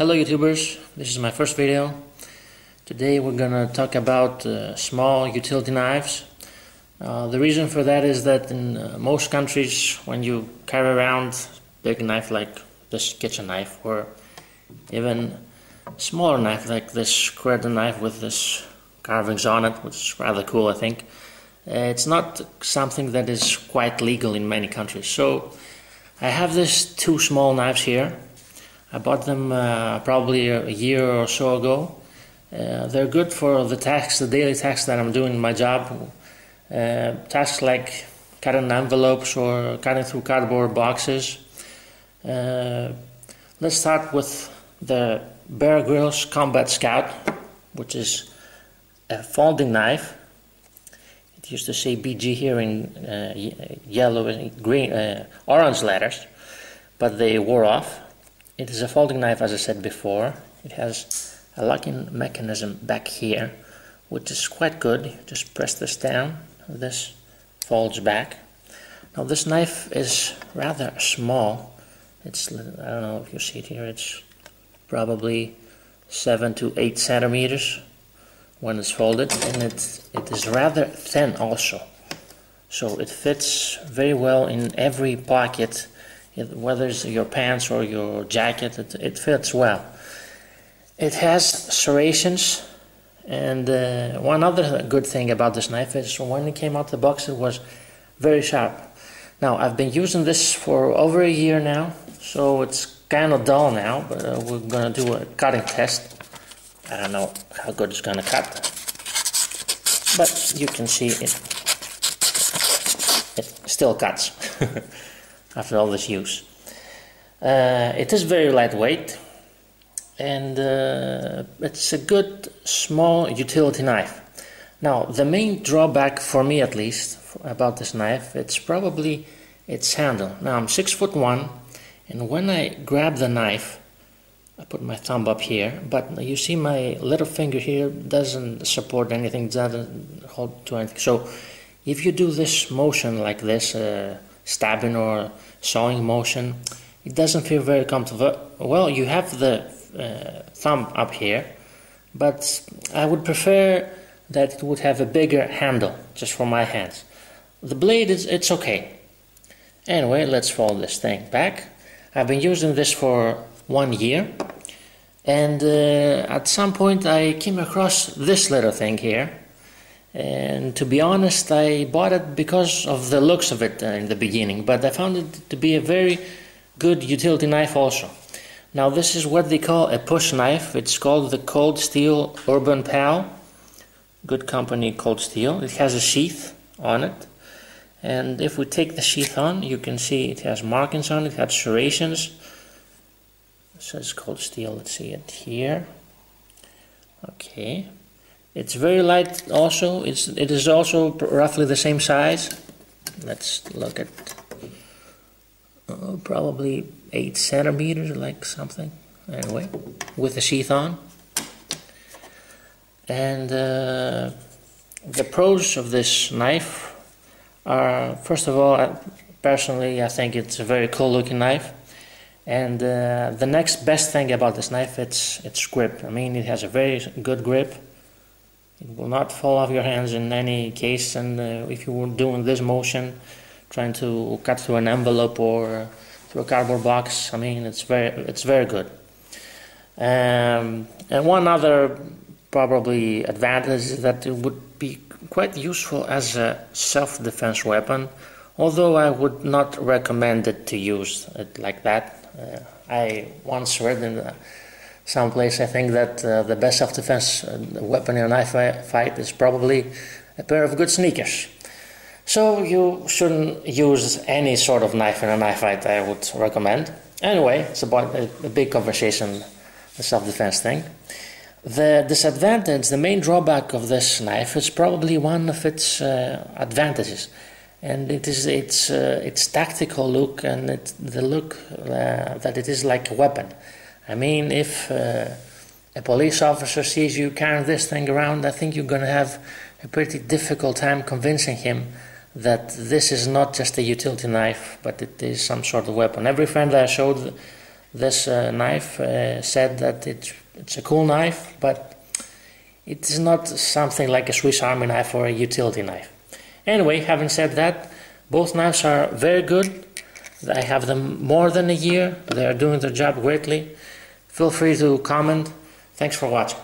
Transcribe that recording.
Hello YouTubers, this is my first video. Today we're gonna talk about small utility knives. The reason for that is that in most countries when you carry around a big knife like this kitchen knife, or even a smaller knife like this square knife with this carvings on it, which is rather cool I think, it's not something that is quite legal in many countries. So I have these two small knives here. I bought them probably a year or so ago. They're good for the tasks, the daily tasks that I'm doing in my job. Tasks like cutting envelopes or cutting through cardboard boxes. Let's start with the Grylls Compact Scout, which is a folding knife. It used to say BG here in yellow and green, orange letters, but they wore off. It is a folding knife, as I said before. It has a locking mechanism back here, which is quite good. You just press this down, this folds back. Now this knife is rather small. It's, I don't know if you see it here, it's probably 7 to 8 centimeters when it's folded, and it is rather thin also. So it fits very well in every pocket. Whether it's your pants or your jacket, it fits well. It has serrations, and one other good thing about this knife is when it came out the box it was very sharp. Now I've been using this for over a year now, so it's kind of dull now, but we're going to do a cutting test. I don't know how good it's going to cut, but you can see it still cuts. After all this use. It is very lightweight, and it's a good small utility knife. Now the main drawback for me, at least, about this knife, it's probably its handle. Now I'm 6'1", and when I grab the knife, I put my thumb up here, but you see my little finger here doesn't support anything, doesn't hold to anything. So if you do this motion like this, stabbing or sawing motion, it doesn't feel very comfortable. Well, you have the thumb up here, but I would prefer that it would have a bigger handle, just for my hands. The blade, it's okay. Anyway, let's fold this thing back. I've been using this for 1 year, and at some point I came across this little thing here. And to be honest, I bought it because of the looks of it in the beginning, but I found it to be a very good utility knife also. Now this is what they call a push knife. It's called the Cold Steel Urban Pal. Good company, Cold Steel. It has a sheath on it, and if we take the sheath on, you can see it has markings on it, it has serrations. It says Cold Steel, let's see it here. Okay. It's very light also. It is also roughly the same size. Let's look at probably 8 centimeters, like something. Anyway, with the sheath on. And the pros of this knife are, first of all, personally I think it's a very cool looking knife. And the next best thing about this knife, it's grip. I mean, it has a very good grip. It will not fall off your hands in any case, and if you were doing this motion, trying to cut through an envelope or through a cardboard box, I mean, it's very good. And one other probably advantage is that it would be quite useful as a self-defense weapon, although I would not recommend it to use it like that. I once read in someplace, I think that the best self-defense weapon in a knife fight is probably a pair of good sneakers. So you shouldn't use any sort of knife in a knife fight, I would recommend. Anyway, it's about a big conversation, the self-defense thing. The disadvantage, the main drawback of this knife is probably one of its advantages. And it is its tactical look, and the look that it is like a weapon. I mean, if a police officer sees you carrying this thing around, I think you're going to have a pretty difficult time convincing him that this is not just a utility knife, but it is some sort of weapon. Every friend that I showed this knife said that it's a cool knife, but it is not something like a Swiss Army knife or a utility knife. Anyway, having said that, both knives are very good. I have them more than a year. They are doing their job greatly. Feel free to comment. Thanks for watching.